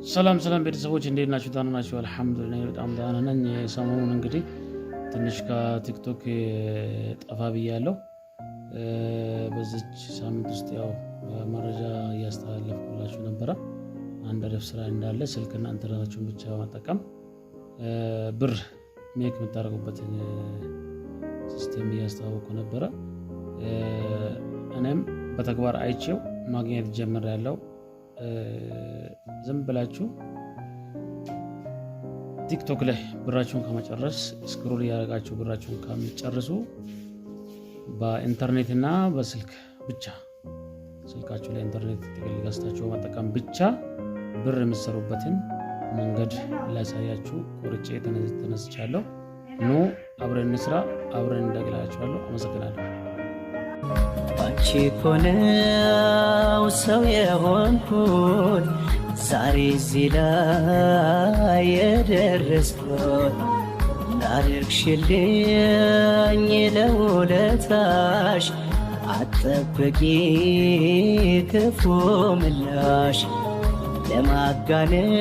ሰላም ቤተሰቦች እንዴት ናችሁ? ደህና ናችሁ? አልሐምዱሊላህ በጣም ደህና ነኝ። ሰሞኑን እንግዲህ ትንሽ ከቲክቶክ ጠፋ ብያለሁ። በዚች ሳምንት ውስጥ ያው መረጃ እያስተላለፍኩላችሁ ነበረ። አንድ አሪፍ ስራ እንዳለ ስልክና ኢንተርኔታችሁን ብቻ በመጠቀም ብር ሜክ የምታደርጉበትን ሲስተም እያስተዋወቅኩ ነበረ። እኔም በተግባር አይቼው ማግኘት ጀምሬያለሁ። ዝም ብላችሁ ቲክቶክ ላይ ብራችሁን ከመጨረስ ስክሮል ያደርጋችሁ ብራችሁን ከመጨረሱ በኢንተርኔትና በስልክ ብቻ ስልካችሁ ላይ ኢንተርኔት ጥቅል ገዝታችሁ መጠቀም ብቻ ብር የምትሰሩበትን መንገድ ላሳያችሁ ቆርጬ ተነስቻለሁ። ኑ አብረን እንስራ፣ አብረን እንደግላችኋለሁ። አመሰግናለሁ። አንቺ ኮነው ሰው የሆንኩት ዛሬ እዚህ ላይ የደረስኩት ላደርግሽልኝ ለውለታሽ አትጠብቂ ክፉ ምላሽ ለማጋነን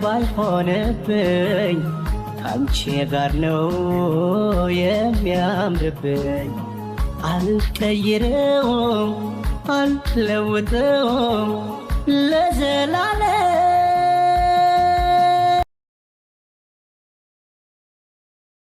ባይሆንብኝ ከአንቺ ጋር ነው የሚያምርብኝ። አልቀይረውም አልለውጠውም ለዘላለም